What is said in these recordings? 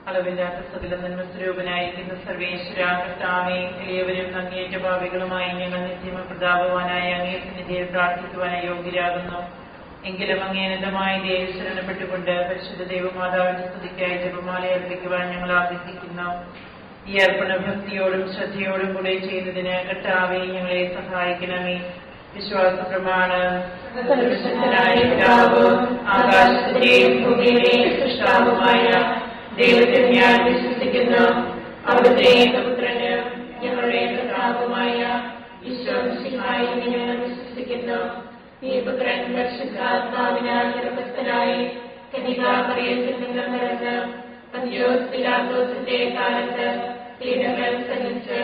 അളവില്ലാത്ത സകല നന്മസ്വരൂപനായിരിക്കുന്ന സർവേശ്വര കർത്താവേ, എളിയവരും അങ്ങേറ്റ പാപികളുമായി ഞങ്ങൾ നിത്യമ പ്രതാപവാനായ അങ്ങേ സന്നിധിയിൽ പ്രാർത്ഥിക്കുവാൻ യോഗ്യരാകുന്നു. എങ്കിലും അങ്ങേനതമായ ദേവി ശരണപ്പെട്ടുകൊണ്ട് പരിശുദ്ധ ദൈവമാതാവിന്റെ സ്തുതിക്കായി ജപമാല അർപ്പിക്കുവാൻ ഞങ്ങൾ ആഗ്രഹിക്കുന്നു. ഈ അർപ്പണ ഭക്തിയോടും ശ്രദ്ധയോടും കൂടെ ചെയ്യുന്നതിന് കർത്താവേ ഞങ്ങളെ സഹായിക്കണമേ. വിശ്വാസ പ്രമാണം. ആകാശത്തിന്റെയും ഭൂമിയുടെയും സൃഷ്ടാവുമായ ദൈവത്തിൽ ഞാൻ വിശ്വസിക്കുന്നു. അവിടുത്തെ ഏകപുത്രന് ഞങ്ങളുടെ കർത്താവുമായ ഈശോമിശിഹായിൽ ഞങ്ങൾ വിശ്വസിക്കുന്നു. ഈ പുത്രൻ പരിശുദ്ധാത്മാവിനാൽ ഗർഭസ്ഥനായി കന്യകാമറിയത്തിൽ നിന്ന് പിറന്ന് പന്തിയോസ് പിലാത്തോസിന്റെ കാലത്ത് പീഡകൾ സഹിച്ച്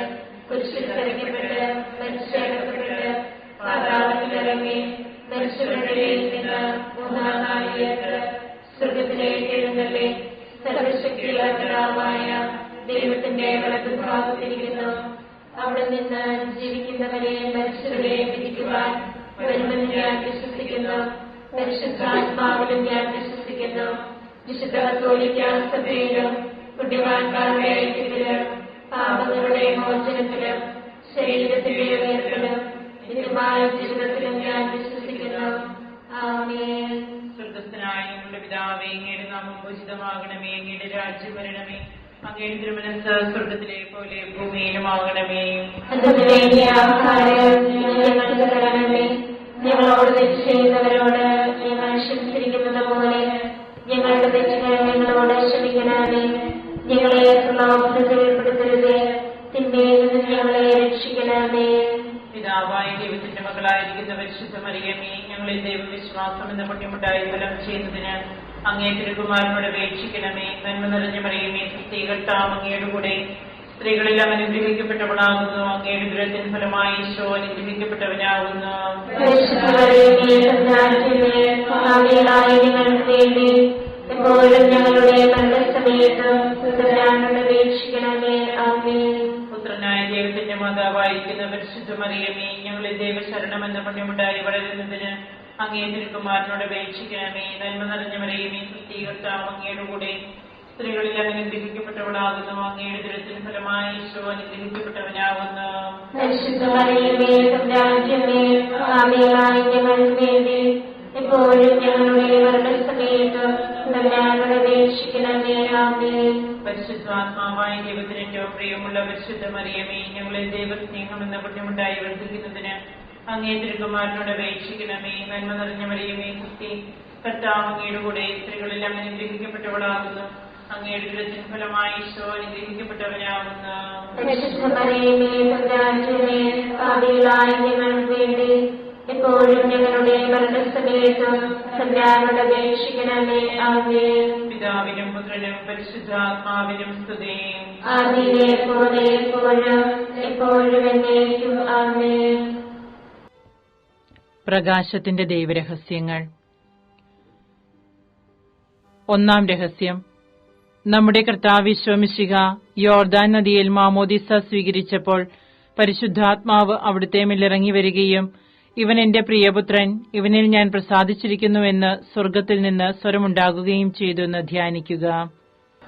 കുരിശിൽ തറയ്ക്കപ്പെട്ട് മരിച്ചടക്കപ്പെട്ട് പാതാളത്തിലിറങ്ങി മരിച്ചവരുടെ നിന്ന് മൂന്നാം നാളിലേക്ക് സ്വർഗത്തിലേക്ക് എഴുന്നള്ളി സർവശക്തിയുള്ള പിതാവായ ദൈവത്തിന്റെ വലതുഭാഗത്തിരിക്കുന്നു. അവിടെ നിന്ന് ജീവിക്കുന്നവരെ മരിച്ചവരെ വിധിക്കുവാൻ വരുമെന്ന് ഞാൻ വിശ്വസിക്കുന്നു. പരിശുദ്ധാത്മാവിലും ഞാൻ വിശ്വസിക്കുന്നു. വിശുദ്ധ കത്തോലിക്കാ സഭയിലും പുണ്യവാന്മാരുടെ ഐക്യത്തിലും പാപങ്ങളുടെ മോചനത്തിലും ശരീരത്തിലെ ഉയർത്തലും നിത്യമായ ജീവിതത്തിലും ഞാൻ വിശ്വസിക്കുന്നു. ആമേൻ. സ്വർഗ്ഗസ്ഥനായ ഞങ്ങളുടെ പിതാവേ, അങ്ങയുടെ നാമം പൂജിതമാകണമേ. അങ്ങയുടെ രാജ്യം വരണമേ. അങ്ങയുടെ തിരുമനസ്സ് സ്വർഗ്ഗത്തിലെ പോലെ ഭൂമിയിലുമാകണമേ. ഞങ്ങൾക്ക് തരണമേ. ഞങ്ങളോട് തെറ്റ് ചെയ്യുന്നവരോട് ഞങ്ങൾ ക്ഷമിച്ചിരിക്കുന്നത് പോലെ ഞങ്ങളുടെ തെറ്റുകൾ ഞങ്ങളോട് ക്ഷമിക്കണമേ. ഞങ്ങളെ പ്രലോഭനത്തിൽ ഉൾപ്പെടുത്തരുതേ, തിന്മയിൽ നിന്ന് ഞങ്ങളെ രക്ഷിക്കണമേ. പിതാവായ ദൈവത്തിന്റെ മകളായിരിക്കുന്ന പരിശുദ്ധ മറിയമേ, ഞങ്ങളിൽ ദൈവവിശ്വാസം എന്ന പുണ്യമുണ്ടായി ഫലം ചെയ്യുന്നതിന് അങ്ങേ തിരുകുമാരനോട് അപേക്ഷിക്കണമേ. നന്മ നിറഞ്ഞ മറിയമേ, കർത്താവ് അങ്ങയുടെ കൂടെ സ്ത്രീകളെല്ലാം അനുഗ്രഹിക്കപ്പെട്ടവളാകുന്നു. അങ്ങയുടെ ദുരത്തിൻ ഫലമായി ഈശോ അനുഗ്രഹിക്കപ്പെട്ടവനാകുന്നു. പുത്രനായ ദൈവത്തിന്റെ മാതാവായിരിക്കുന്ന പരിശുദ്ധ മറിയമേ, ഞങ്ങളിൽ ദൈവശരണം എന്ന പുണ്യമുണ്ടായി വളരുന്നതിന് അങ്ങേ തിരുകുമാരനോട് അപേക്ഷിക്കണമേ. നന്മ നിറഞ്ഞ മറിയമേ, കർത്താവ് അങ്ങയുടെ കൂടെ സ്ത്രീകളിൽ അനുഗ്രഹിക്കപ്പെട്ടവളാകുന്നു. അങ്ങയുടെ ദുരത്തിന് ഫലമായി ഈശോ അനുഗ്രഹിക്കപ്പെട്ടവനാകുന്നു. പരിശുദ്ധാത്മാവായ ദൈവത്തിന് ഏറ്റവും പ്രിയമുള്ള പരിശുദ്ധ മറിയമേ, ഞങ്ങളിൽ ദൈവസ്നേഹം എന്ന പുണ്യമുണ്ടായി വർദ്ധിക്കുന്നതിന് അങ്ങേ തിരുകുമാരനോട് അപേക്ഷിക്കണമേ. നന്മ നിറഞ്ഞ മറിയമേ, കർത്താവ് അങ്ങയുടെ കൂടെ സ്ത്രീകളെല്ലാം അനുഗ്രഹിക്കപ്പെട്ടവളാകുന്നു. അങ്ങയുടെ ദുരത്തിന് ഫലമായി ഈശോ അനുഗ്രഹിക്കപ്പെട്ടവനാകുന്നു. എപ്പോഴും ഞങ്ങളുടെ മരണസമയത്തും തമ്പുരാനോട് അപേക്ഷിക്കണമേ. ആമേൻ. പിതാവിനും പുത്രനും പരിശുദ്ധാത്മാവിനും സ്തുതി. ആദിയിലെ പോലെ എപ്പോഴും എപ്പോഴും എന്നേക്കും. ആമേൻ. പ്രകാശത്തിന്റെ ദൈവരഹസ്യങ്ങൾ. ഒന്നാം രഹസ്യം. നമ്മുടെ കർത്താവ് ഈശോ മിശിഹ യോർദാൻ നദിയിൽ മാമോദിസ സ്വീകരിച്ചപ്പോൾ പരിശുദ്ധാത്മാവ് അവിടുത്തെ മേലിറങ്ങി വരികയും ഇവൻ എന്റെ പ്രിയപുത്രൻ, ഇവനിൽ ഞാൻ പ്രസാദിച്ചിരിക്കുന്നുവെന്ന് സ്വർഗ്ഗത്തിൽ നിന്ന് സ്വരമുണ്ടാകുകയും ചെയ്തു എന്ന് ധ്യാനിക്കുക.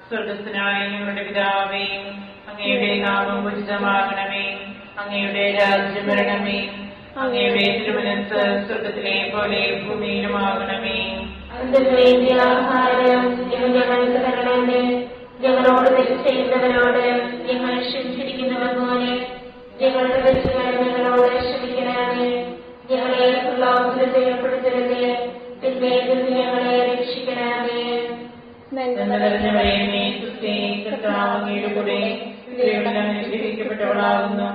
സ്വർഗ്ഗസ്ഥനായ ഞങ്ങളുടെ പിതാവേ, അങ്ങയുടെ നാമം പൂജിതമാകണമേ. അങ്ങയുടെ രാജ്യം വരണമേ. അങ്ങയുടെ തിരുമനസ്സ് സ്വർഗ്ഗത്തിലെ പോലെ ഭൂമിയിലുമാകണമേ. ഞങ്ങൾക്ക് തരണമേ. ഞങ്ങളോട് തെറ്റ് ചെയ്യുന്നവരോട് ഞങ്ങൾ ക്ഷമിച്ചിരിക്കുന്നത് പോലെ ഞങ്ങളുടെ തെറ്റുകൾ ഞങ്ങളോട് ക്ഷമിക്കണമേ. ഞങ്ങളെ പ്രലോഭനത്തിൽ ഉൾപ്പെടുത്തരുതേ, തിന്മയിൽ നിന്ന് ഞങ്ങളെ രക്ഷിക്കണമേ. അങ്ങയുടെ കൂടെ സ്ത്രീകളെല്ലാം അനുഗ്രഹിക്കപ്പെട്ടവളാകുന്നു.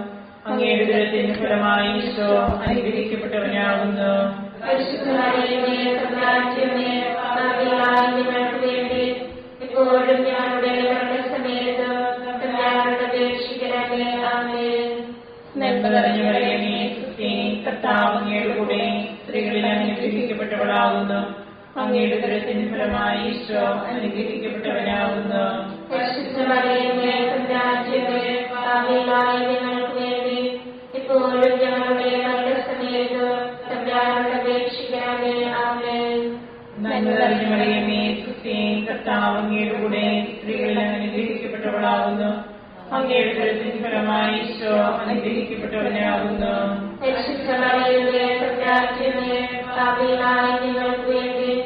അങ്ങയുടെ ദുരത്തിന് ഫലമായി ഈശോ അനുഗ്രഹിക്കപ്പെട്ടവനാകുന്നു. ഞങ്ങൾക്ക് വേണ്ടി എപ്പോഴും ഞങ്ങളുടെ മരണസമയത്ത് തമ്പുരാനോട് അപേക്ഷിക്കണമേ. ആമേൻ. നന്മ നിറഞ്ഞ മറിയമേ, കർത്താവ് അങ്ങയുടെ കൂടെ സ്ത്രീകളിൽ അനുഗ്രഹിക്കപ്പെട്ടവളാകുന്നു. അങ്ങയുടെ ദുരത്തിന് ഫലമായി ഈശോ അനുഗ്രഹിക്കപ്പെട്ടവനാകുന്നു. ഞങ്ങൾക്ക് വേണ്ടി എപ്പോഴും ഞങ്ങളുടെ മരണസമയത്ത് തമ്പുരാനോട് അപേക്ഷിക്കണമേ. ആമേൻ. നന്മ നിറഞ്ഞ മറിയമേ, കർത്താവ് അങ്ങയുടെ കൂടെ സ്ത്രീകളിൽ അനുഗ്രഹിക്കപ്പെട്ടവളാകുന്നു. അങ്ങയുടെ ഉദരത്തിൻ ഫലമായി ഈശോ അനുഗ്രഹിക്കപ്പെട്ടവനാകുന്നു. പരിശുദ്ധ മറിയമേ, തമ്പുരാന്റമ്മേ, പാപികളായ ഞങ്ങൾക്ക് വേണ്ടി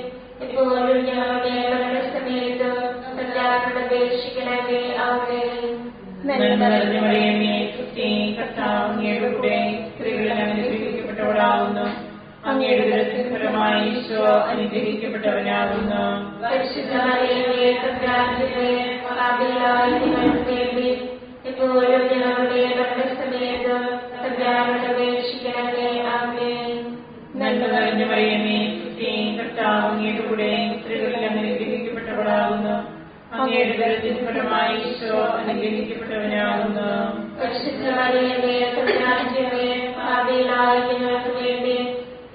ഇപ്പോഴും ഞങ്ങളുടെ മരണസമയത്തും തമ്പുരാനോട് അപേക്ഷിക്കണമേ. ആമേൻ. നന്മ നിറഞ്ഞ മറിയമേ, സ്തുതി. കർത്താവ് അങ്ങയുടെ കൂടെ സ്ത്രീകളിൽ അനുഗ്രഹിക്കപ്പെട്ടവളാകുന്നു. അങ്ങയുടെ ഉദരത്തിൻ ഫലമായി ഈശോ അനുഗ്രഹിക്കപ്പെട്ടവനാകുന്നു. പരിശുദ്ധ മറിയമേ, തമ്പുരാന്റമ്മേ, പാപികളായ ഞങ്ങൾക്ക് വേണ്ടി ഇപ്പോഴും ഞങ്ങളുടെ മരണസമയത്തും തമ്പുരാനോട് അപേക്ഷിക്കണമേ. ആമേൻ. നന്മ നിറഞ്ഞ മറിയമേ, സ്തുതി. കർത്താവ് അങ്ങയുടെ കൂടെ സ്ത്രീകളിൽ അനുഗ്രഹിക്കപ്പെട്ടവളാകുന്നു. അങ്ങയുടെ ഉദരത്തിൻ ഫലമായി ഈശോ അനുഗ്രഹിക്കപ്പെട്ടവനാകുന്നു. പരിശുദ്ധ മറിയമേ, തമ്പുരാന്റമ്മേ, പാപികളായ ഞങ്ങൾക്ക് വേണ്ടി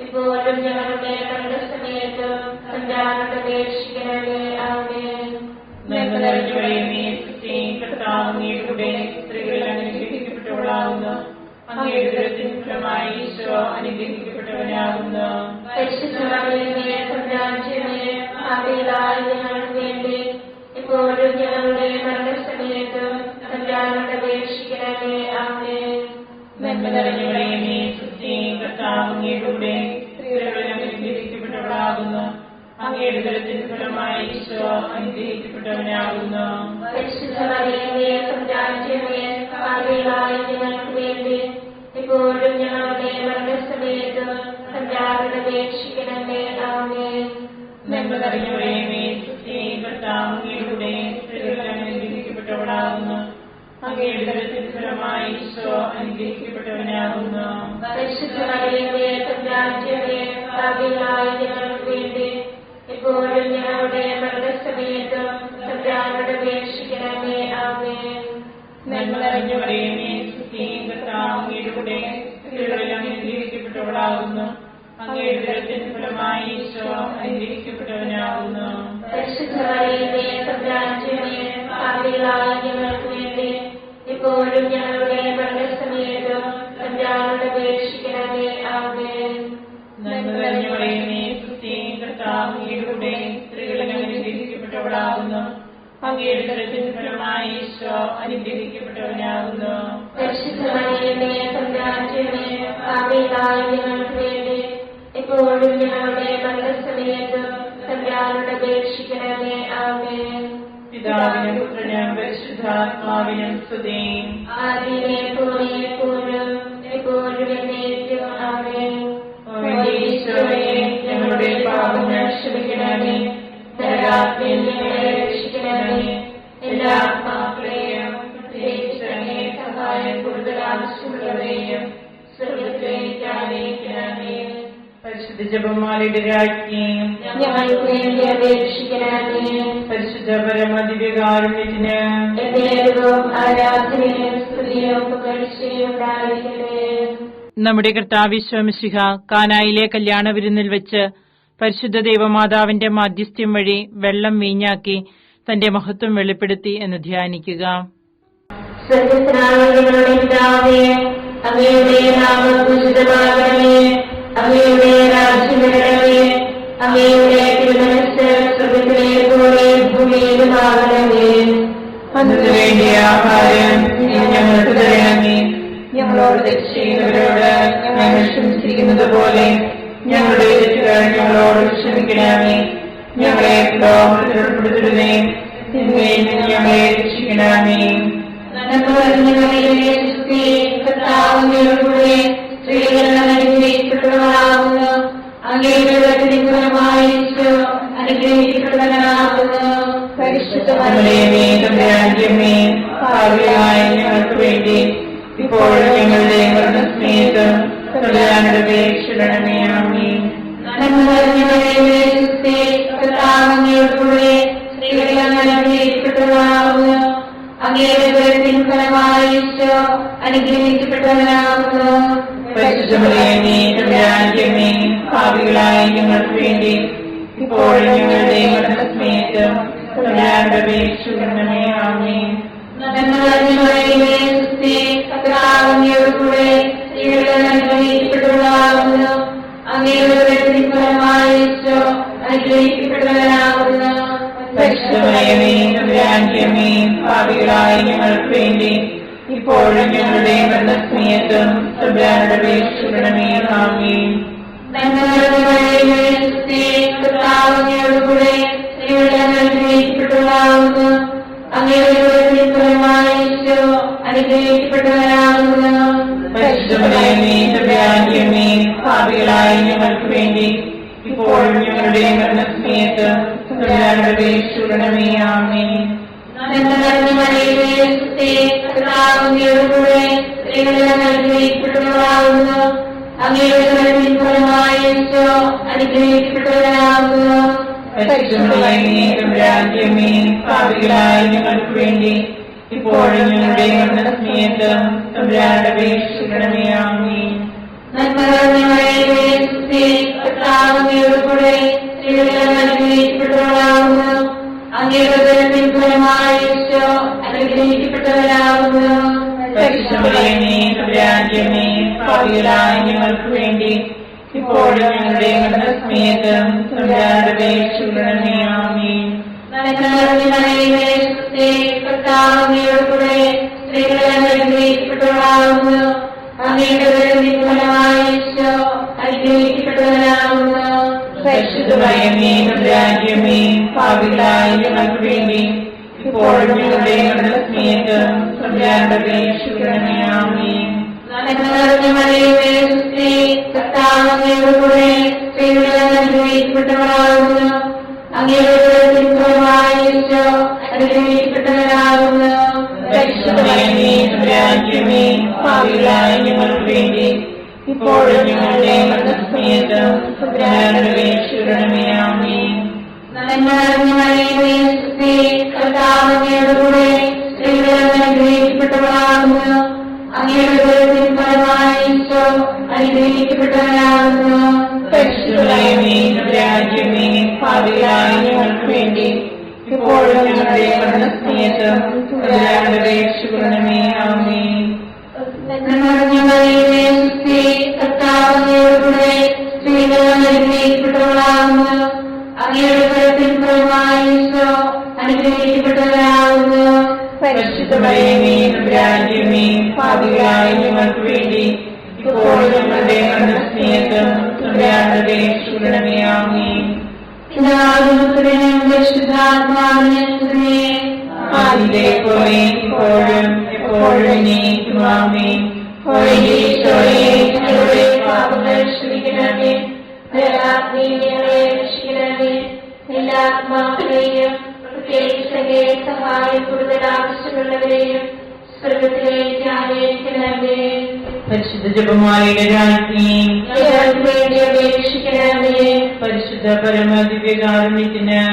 ഇപ്പോഴും ഞങ്ങളുടെ മരണസമയത്തും തമ്പുരാനോട് അപേക്ഷിക്കണമേ. ആമേൻ. നന്മ നിറഞ്ഞ മറിയമേ, സ്തുതി. കർത്താവ് അങ്ങയുടെ കൂടെ സ്ത്രീകളിൽ അനുഗ്രഹിക്കപ്പെട്ടവളാകുന്നു. അങ്ങയുടെ ഉദരത്തിൻ ഫലമായി ഈശോ അനുഗ്രഹിക്കപ്പെട്ടവനാകുന്നു. പരിശുദ്ധ മറിയമേ, തമ്പുരാന്റമ്മേ, പാപികളായ ഞങ്ങൾക്ക് വേണ്ടി ഇപ്പോഴും ഞങ്ങളുടെ മരണസമയത്തും തമ്പുരാനോട് അപേക്ഷിക്കണമേ. ആമേൻ. നന്മ നിറഞ്ഞ മറിയമേ, സ്തുതി. കർത്താവ് അങ്ങയുടെ കൂടെ സ്ത്രീകളിൽ അനുഗ്രഹിക്കപ്പെട്ടവളാകുന്നു. അങ്ങയുടെ ഉദരത്തിൻ ഫലമായി ഈശോ അനുഗ്രഹിക്കപ്പെട്ടവനാകുന്നു. പരിശുദ്ധ മറിയമേ, തമ്പുരാന്റമ്മേ, പാപികളായ ഞങ്ങൾക്ക് വേണ്ടി ഇപ്പോഴും ഞങ്ങളുടെ മരണസമയത്തും തമ്പുരാനോട് അപേക്ഷിക്കണമേ. ആമേൻ. നന്മ നിറഞ്ഞ മറിയമേ, സ്തുതി. കർത്താവ് അങ്ങയുടെ കൂടെ സ്ത്രീകളിൽ അനുഗ്രഹിക്കപ്പെട്ടവളാകുന്നു. അങ്ങയുടെ ഉദരത്തിൻ ഫലമായി ഈശോ അനുഗ്രഹിക്കപ്പെട്ടവനാകുന്നു. പരിശുദ്ധ മറിയമേ, തമ്പുരാന്റമ്മേ, പാപികളായ ഞങ്ങൾക്ക് വേണ്ടി ഇപ്പോഴും ഞങ്ങളുടെ മരണസമയത്തും തമ്പുരാനോട് അപേക്ഷിക്കണമേ. ആമേൻ. നന്മ നിറഞ്ഞ മറിയമേ, സ്തുതി. കർത്താവ് അങ്ങയുടെ കൂടെ സ്ത്രീകളിൽ അനുഗ്രഹിക്കപ്പെട്ടവളാകുന്നു. അങ്ങയുടെ ഉദരത്തിൻ ഫലമായി ഈശോ അനുഗ്രഹിക്കപ്പെട്ടവനാകുന്നു. പരിശുദ്ധ മറിയമേ, തമ്പുരാന്റമ്മേ, പാപികളായ ഞങ്ങൾക്ക് വേണ്ടി ഇപ്പോഴും ഞങ്ങളുടെ മരണസമയത്തും തമ്പുരാനോട് അപേക്ഷിക്കണമേ. ആമേൻ. നന്മ നിറഞ്ഞ മറിയമേ, സ്തുതി. കർത്താവ് അങ്ങയുടെ കൂടെ സ്ത്രീകളിൽ അനുഗ്രഹിക്കപ്പെട്ടവളാകുന്നു. അങ്ങയുടെ ഉദരത്തിൻ ഫലമായി ഈശോ അനുഗ്രഹിക്കപ്പെട്ടവനാകുന്നു. പരിശുദ്ധ മറിയമേ, തമ്പുരാന്റമ്മേ, പാപികളായ ഞങ്ങൾക്ക് വേണ്ടി ഇപ്പോഴും ഞങ്ങളുടെ മരണസമയത്തും തമ്പുരാനോട് അപേക്ഷിക്കണമേ. ആമേൻ. പിതാവിനും പുത്രനും പരിശുദ്ധാത്മാവിനും സ്തുതി. ആദിയിലെ പോലെ എപ്പോഴും എപ്പോഴും എന്നേക്കും. ആമേൻ. ഈശോയെ, ഞങ്ങളുടെ പാപങ്ങൾ ക്ഷമിക്കണമേ. നരകാഗ്നിയിൽ ഞങ്ങളെ രക്ഷിക്കണമേ. എല്ലാ ആത്മാക്കളെയും പ്രത്യേകിച്ച് അങ്ങേ സഹായം കൂടുതൽ ആവശ്യമുള്ളവരെയും സ്വർഗ്ഗത്തിലേക്ക് ആനയിക്കണമേ. പരിശുദ്ധ ജപമാലയുടെ രാജ്ഞിയും ഞങ്ങൾക്ക് വേണ്ടി അപേക്ഷിക്കണമേ. പരിശുദ്ധ പരമദിവ്യകാരുണ്യത്തിന് എന്നേരവും ആരാധനയും സ്തുതിയും പുകഴ്ചയും ഉണ്ടായിരിക്കട്ടെ. നമ്മുടെ കർത്താവ് ഈശോ മിശിഹ കാനായിലെ കല്യാണ വിരുന്നിൽ വെച്ച് പരിശുദ്ധ ദൈവമാതാവിന്റെ മാധ്യസ്ഥ്യം വഴി വെള്ളം വീഞ്ഞാക്കി തന്റെ മഹത്വം വെളിപ്പെടുത്തി എന്ന് ധ്യാനിക്കുക. സ്വർഗ്ഗസ്ഥനായ ഞങ്ങളുടെ പിതാവേ, അങ്ങയുടെ നാമം പൂജിതമാകണമേ. അങ്ങയുടെ രാജ്യം വരണമേ. അങ്ങയുടെ തിരുമനസ്സ് സ്വർഗ്ഗത്തിലെ പോലെ ഭൂമിയിലുമാകണമേ. അന്നു വേണ്ടിയ ആഹാരം ഞങ്ങൾക്ക് തരണമേ. ഞങ്ങളോട് തെറ്റ് ചെയ്യുന്നവരോട് ഞങ്ങൾ ക്ഷമിച്ചിരിക്കുന്നത് പോലെ ഞങ്ങളുടെ തെറ്റുകൾ ഞങ്ങളോട് ക്ഷമിക്കണമേ. ഞങ്ങളെ പ്രലോഭനത്തിൽ ഉൾപ്പെടുത്തരുതേ, തിന്മയിൽ നിന്ന് ഞങ്ങളെ രക്ഷിക്കണമേ. നന്മ നിറഞ്ഞ മറിയമേ, സ്തുതി. കർത്താവ് അങ്ങയുടെ കൂടെ സ്ത്രീകൾ അനുഗ്രഹിക്കപ്പെട്ടവളാകുന്നു. അങ്ങയുടെ ഉദരത്തിൻ ഫലമായി ഈശോ അനുഗ്രഹിക്കപ്പെട്ടവനാകുന്നു. പരിശുദ്ധ മറിയമേ, തമ്പുരാന്റമ്മേ, പാപികളായ ഞങ്ങൾക്ക് വേണ്ടി ഇപ്പോഴും ഞങ്ങളുടെ മരണസമയത്ത് തമ്പുരാനോട് അപേക്ഷിക്കണമേ. ആമേൻ. നന്മ നിറഞ്ഞ മറിയമേ, സ്തുതി. കർത്താവ് അങ്ങയുടെ കൂടെ സ്ത്രീകൾ അനുഗ്രഹിക്കപ്പെട്ടവളാകുന്നു. അങ്ങയുടെ ഉദരത്തിൻ ഫലമായി ഈശോ അനുഗ്രഹിക്കപ്പെട്ടവനാകുന്നു. പരിശുദ്ധ മറിയമേ, തമ്പുരാന്റമ്മേ, പാപികളായ ഞങ്ങൾക്ക് വേണ്ടി ഇപ്പോഴും ഞങ്ങളുടെ മരണസമയത്ത് തമ്പുരാനോട് അപേക്ഷിക്കണമേ. ആമേൻ. നന്മ നിറഞ്ഞ മറിയമേ, സ്തുതി. കർത്താവ് അങ്ങയുടെ കൂടെ സ്ത്രീകൾ അനുഗ്രഹിക്കപ്പെട്ടവളാകുന്നു. അങ്ങയുടെ ഉദരത്തിൻ ഫലമായി ഈശോ അനുഗ്രഹിക്കപ്പെട്ടവനാകുന്നു. പരിശുദ്ധ മറിയമേ, തമ്പുരാന്റമ്മേ, പാപികളായ ഞങ്ങൾക്ക് വേണ്ടി ഇപ്പോഴും ഞങ്ങളുടെ മരണസമയത്തും തമ്പുരാനോട് അപേക്ഷിക്കണമേ. ആമേൻ. പാപികളായ ഞങ്ങൾക്ക് വേണ്ടി ഇപ്പോഴും ഞങ്ങളുടെ മരണസമയത്ത് തമ്പുരാനോട് അപേക്ഷിക്കണമേ. ആമേൻ. പാപികളായ ഞങ്ങൾക്ക് വേണ്ടി ഇപ്പോഴും ഞങ്ങളുടെ മരണസമയത്ത് തമ്പുരാനോട് അപേക്ഷിക്കണമേ. ആമേൻ. പാപികളായ ഞങ്ങൾക്ക് വേണ്ടി ഇപ്പോഴും ഞങ്ങളുടെ മരണസമയത്ത് തമ്പുരാനോട് അപേക്ഷിക്കണമേ. ആമേൻ. പാപികളായ ഞങ്ങൾക്ക് വേണ്ടി ഇപ്പോഴും ഞങ്ങളുടെ മരണസമയത്ത് തമ്പുരാനോട് അപേക്ഷിക്കണമേ. ആമേൻ. പാപികളായ ഞങ്ങൾക്ക് വേണ്ടി ഇപ്പോഴും ഞങ്ങളുടെ മരണസമയത്ത് തമ്പുരാനോട് അപേക്ഷിക്കണമേ. ആമേൻ. പാപികളായ ഞങ്ങൾക്ക് വേണ്ടി ഇപ്പോഴും ഞങ്ങളുടെ മരണസമയത്ത് തമ്പുരാനോട് അപേക്ഷിക്കണമേ. ആമേൻ. പാപികളായ ഞങ്ങൾക്ക് വേണ്ടി ഇപ്പോഴും ഞങ്ങളുടെ മരണസമയത്ത് തമ്പുരാനോട് അപേക്ഷിക്കണമേ. ആമേൻ. ആദിയിലെ പോലെ ഇപ്പോഴും എപ്പോഴും എന്നേക്കും. ആമേൻ. ഞങ്ങളുടെ പാപങ്ങൾ ക്ഷമിക്കണമേ. എല്ലാ ആത്മാക്കളെയും പ്രത്യേകിച്ച് സഹായം കൂടുതൽ ആവശ്യമുള്ളവരെയും സ്വർഗത്തിലേക്ക് ആനയിക്കണമേ. പരിശുദ്ധ ജപമാലയുടെ രാജ്ഞി വേണ്ടി അപേക്ഷിക്കണമേ. പരിശുദ്ധ പരമദിവ്യകാരുണ്യത്തിന്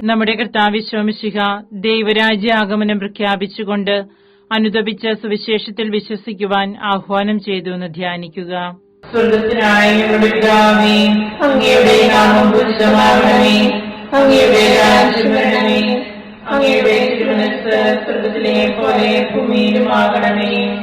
നമ്മുടെ കർത്താവ് ശോമിശിഹ ദൈവരാജ്യ ആഗമനം പ്രഖ്യാപിച്ചുകൊണ്ട് അനുദപിച്ച സുവിശേഷത്തിൽ വിശ്വസിക്കുവാൻ ആഹ്വാനം ചെയ്തു എന്ന് ധ്യാനിക്കുക. സ്വർഗത്തിനായ ഞങ്ങളുടെ പിതാവേ, അങ്ങയുടെ നാമം പൂജിതമാകണമേ. അങ്ങയുടെ രാജ്യം വരണമേ. അങ്ങയുടെ തിരുമനസ്സ് സ്വർഗത്തിലെ പോലെ ഭൂമിയിലുമാകണമേ.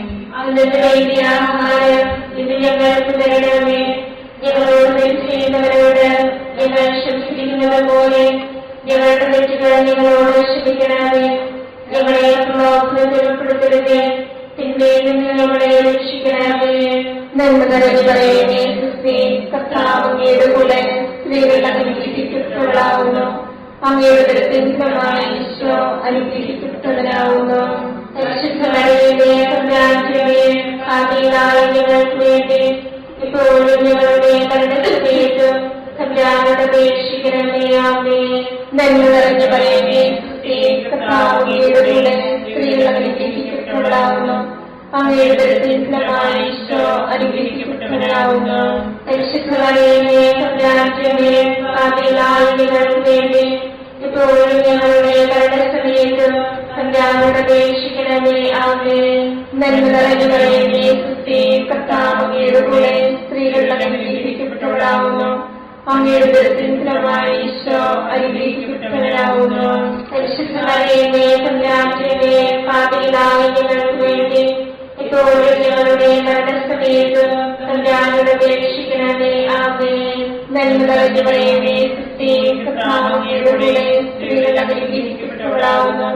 ആഹാരം ഇത് ഞങ്ങൾക്ക് തരണമേ. ഞങ്ങളോട് തെറ്റ് ചെയ്യുന്നവരോട് ഞങ്ങൾ ക്ഷമിച്ചിരിക്കുന്നത് പോലെ ഞങ്ങളുടെ തെറ്റുകൾ ഞങ്ങളോട് ക്ഷമിക്കണമേ. ഞങ്ങളെ പ്രലോഭനത്തിൽ ഉൾപ്പെടുത്തരുത്, തിന്മയിൽ നിന്ന് ഞങ്ങളെ രക്ഷിക്കണമേ. നന്മ നിറഞ്ഞു പറയുന്നേ ക്രിസ്തേ, കർത്താവ് അങ്ങയുടെ കൂടെ സ്ത്രീകൾ അനുഗ്രഹിക്കപ്പെട്ടവളാവുന്നു. അങ്ങയുടെ ദരത്തിൻ ഫലമായി ഈശോ അനുഗ്രഹിക്കപ്പെട്ടവനാവുന്നു. പരിശുദ്ധ മറിയമേ, തമ്പുരാന്റമ്മേ, പാപികളായ ഞങ്ങൾക്ക് വേണ്ടി ഇപ്പോഴും ഞങ്ങളുടെ മരണസമയത്തും തമ്പുരാനോട് അപേക്ഷിക്കണമേ. ആമേൻ. നന്മ നിറഞ്ഞു പറയുന്നേ ക്രിസ്തേ, കർത്താവ് അങ്ങയുടെ കൂടെ സ്ത്രീകൾ അനുഗ്രഹിക്കപ്പെട്ടവളാവുന്നു. അങ്ങയുടെ ദരത്തിൻ ഫലമായി ഈശോ അനുഗ്രഹിക്കപ്പെട്ടവനാവുന്നു. പരിശുദ്ധ മറിയമേ, തമ്പുരാന്റമ്മേ, പാപികളായ ഞങ്ങൾക്ക് വേണ്ടി ഇപ്പോഴും ഞങ്ങളുടെ മരണസമയത്തും തമ്പുരാനോട് അപേക്ഷിക്കണമേ. ആമേൻ. നന്മ നിറഞ്ഞു പറയുന്നേ ക്രിസ്തേ, കർത്താവ് അങ്ങയുടെ കൂടെ സ്ത്രീകൾ അനുഗ്രഹിക്കപ്പെട്ടവളാവുന്നു. അങ്ങയുടെ ദരത്തിൻ ഫലമായി ഈശോ അനുഗ്രഹിക്കപ്പെട്ടവനാവുന്നു. പരിശുദ്ധ മറിയമേ, തമ്പുരാന്റമ്മേ, പാപികളായ ഞങ്ങൾക്ക് വേണ്ടി ഇപ്പോഴും ഞങ്ങളുടെ മരണസമയത്തും തമ്പുരാനോട് അപേക്ഷിക്കണമേ. ആമേൻ. നന്മ നിറഞ്ഞു പറയുന്നേ ക്രിസ്തേ, കർത്താവ് അങ്ങയുടെ കൂടെ സ്ത്രീകൾ അനുഗ്രഹിക്കപ്പെട്ടവളാകുന്നു.